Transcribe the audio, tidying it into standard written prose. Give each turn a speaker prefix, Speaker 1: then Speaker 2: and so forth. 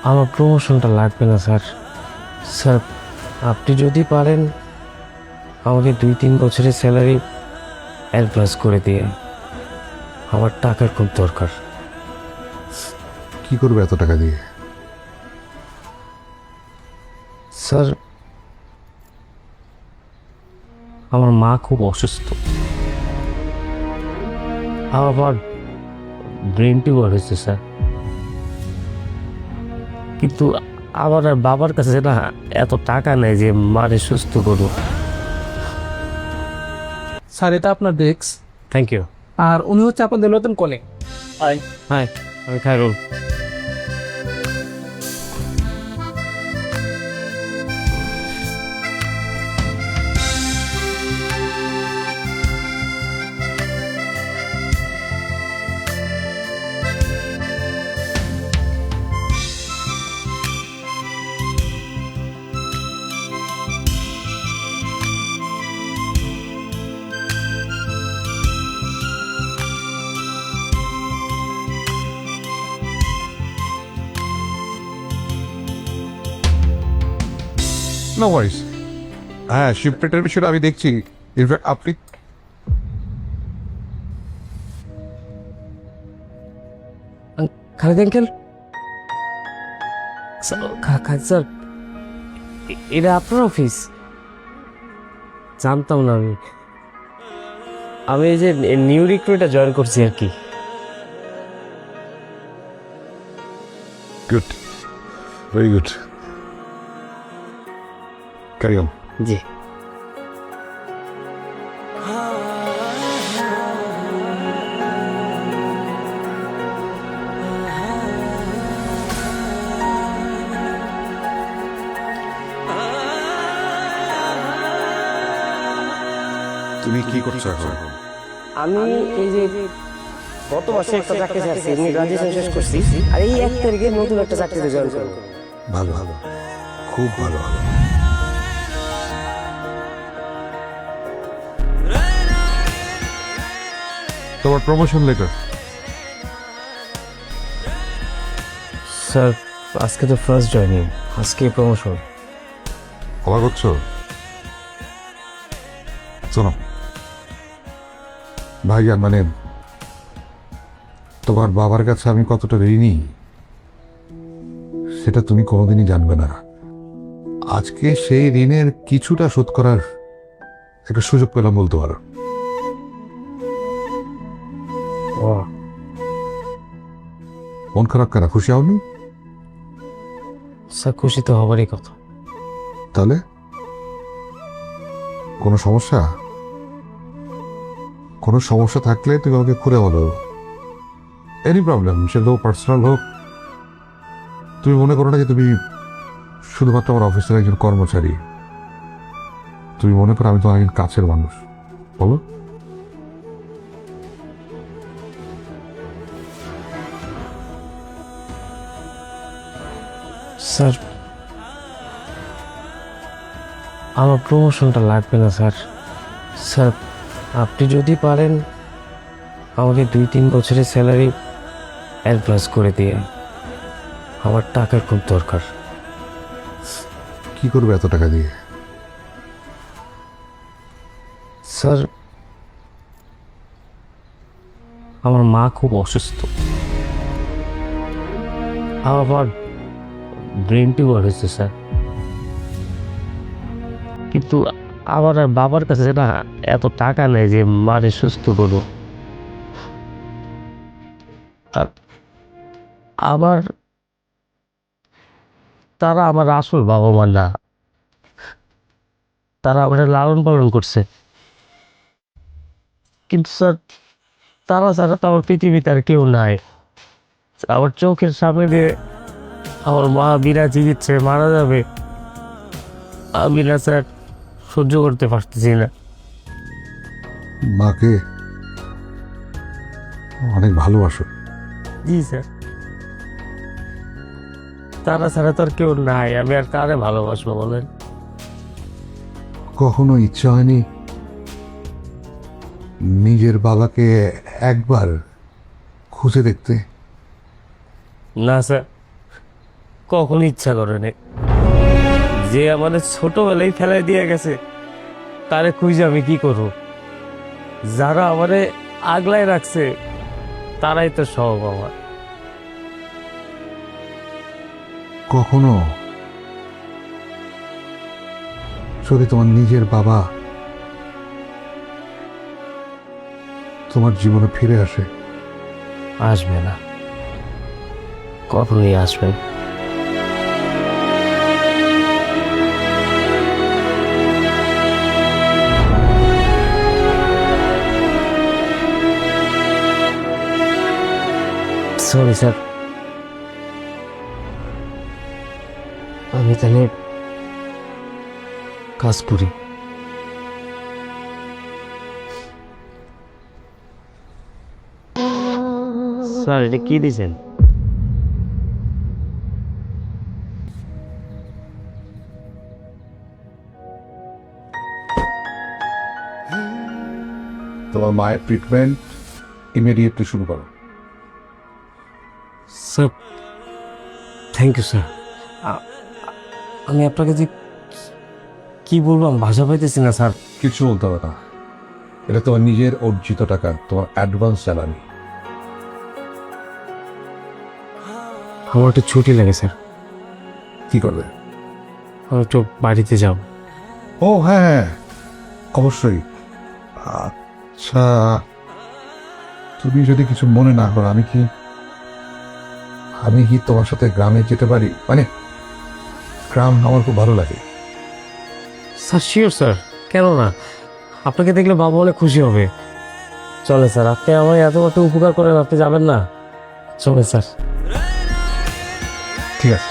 Speaker 1: আমার প্রমোশনটা লাগবে না স্যার। স্যার, আপনি যদি পারেন আমাকে 2-3 বছরের স্যালারি অ্যাডভান্স করে দিয়ে, আমার টাকার খুব দরকার।
Speaker 2: কি করবে এত টাকা দিয়ে?
Speaker 1: স্যার, আমার মা খুব অসুস্থ, আমার ব্রেন টিউমার হয়েছে স্যার। কিন্তু আমার আর বাবার কাছে না এত টাকা নেই যে মারে সুস্থ করুক।
Speaker 3: স্যার, এটা আপনার ডেস্ক।
Speaker 1: Thank you.
Speaker 3: আর উনি হচ্ছে আপনাদের নতুন কলিগ।
Speaker 1: হাই, আমি খায়রুল।
Speaker 2: নো ওয়ারিস। হ্যাঁ, শিপমেন্টের বিষয়টা আমি দেখছি। ইনফ্যাক্ট আপনি
Speaker 1: খালিদ আঙ্কেল, স্যার, এটা আপনার অফিস? জানতাম না আমি। আমি এই যে নিউ রিক্রুটে জয়েন করছি আর কি।
Speaker 2: Good, very good. Carry on.
Speaker 1: জি।
Speaker 2: তুমি কি করছো এখন?
Speaker 1: আমি এই যে গত মাসে একটা চাকরি ছাড়ছি, আমি গ্রাজুয়েশন শেষ করছি, আর এই 1 তারিখে নতুন একটা চাকরিতে জয়েন করব।
Speaker 2: ভালো ভালো, খুব ভালো ভালো। তোমার প্রমোশন লেটার।
Speaker 1: স্যার, আজকে তো ফার্স্ট জয়েনিং, আজকে প্রমোশন।
Speaker 2: অবাক হচ্ছ? শোনো ভাইজান, মানে তোমার বাবার কাছে আমি কতটা ঋণী সেটা তুমি কোনোদিনই জানবে না। আজকে সেই ঋণের কিছুটা শোধ করার একটা সুযোগ পেলাম বলতে পারো।
Speaker 1: ও,
Speaker 2: মন খারাপ কেন? খুশি হওনি?
Speaker 1: স্যার, খুশি তো হবারই কথা।
Speaker 2: তাহলে কোনো সমস্যা? কোনো সমস্যা থাকলে তুমি আমাকে খুলে বলো। এনি প্রবলেম, সেটা পার্সোনাল হোক। তুমি মনে করো না যে তুমি শুধুমাত্র আমার অফিসের একজন কর্মচারী। তুমি মনে করো আমি তো একজন কাছের মানুষ। বলো।
Speaker 1: স্যার, আমার প্রমোশনটা লাগবে না স্যার। স্যার, আপনি যদি পারেন আমাকে 2-3 বছরের স্যালারি অ্যাডভান্স করে দিয়ে, আমার টাকার খুব দরকার।
Speaker 2: কি করবে এত টাকা দিয়ে?
Speaker 1: স্যার, আমার মা খুব অসুস্থ, আমার ব্রেন টিউমার হয়েছে স্যার। কিন্তু আমার আর বাবার কাছে না এত টাকা নেই যে মারে সুস্থ করবো। আর আমার তারা আমার আসল বাবা মা না, তারা আমার লালন পালন করছে। কিন্তু স্যার, তারা ছাড়া তো আমার পৃথিবীতে আর কেউ নাই। আমার চোখের সামনে দিয়ে আমার মা বিনা চিকিৎসায় মারা যাবে, আমি না স্যার সহ্য করতে পারতেছি না।
Speaker 2: মাকে অনেক ভালোবাসো।
Speaker 1: জি স্যার, তারা ছাড়া তো আর কেউ নাই, আমি আর কারে ভালোবাসবো বলেন?
Speaker 2: কখনো ইচ্ছা হয়নি নিজের বাবাকে একবার খুঁজে দেখতে?
Speaker 1: না স্যার, কখনো ইচ্ছা করে নাই। যে আমাদের ছোটবেলায় ফেলাই দিয়ে গেছে তারে খুঁজে আমি কি করব? যারা আমারে আগলায় রাখছে তারাই তো সব আমার।
Speaker 2: কখনো যদি তোমার নিজের বাবা তোমার জীবনে ফিরে আসে,
Speaker 1: আসবে না, কখনোই আসবে না। সরি স্যার, আমি তাহলে কাজ করি। স্যার এটা কি দিয়েছেন?
Speaker 2: তোমার মায়ের ট্রিটমেন্ট ইমিডিয়েটলি শুরু করো।
Speaker 1: Sir thank you sir. আমি আপনাকে যে কি বলবো আমি ভাষা পাইতেছি না স্যার।
Speaker 2: কিছু বলতে হবে না, এটা তোমার নিজের অর্জিত টাকা, তোমার অ্যাডভান্স স্যালারি।
Speaker 1: আমার একটু ছুটি লাগে স্যার,
Speaker 2: কি করবে?
Speaker 1: আমি একটু বাড়িতে যাব।
Speaker 2: ও হ্যাঁ হ্যাঁ, অবশ্যই। আচ্ছা, তুমি যদি কিছু মনে না করো, আমি কি তোমার সাথে গ্রামে যেতে পারি? মানে গ্রাম আমার খুব ভালো লাগে।
Speaker 1: স্যার শিওর স্যার, কেন না? আপনাকে দেখলে বাবা অনেক খুশি হবে। চলে স্যার, আপনি আমায় এত কত উপকার করেন, আপনি যাবেন না? চলে স্যার।
Speaker 2: ঠিক আছে।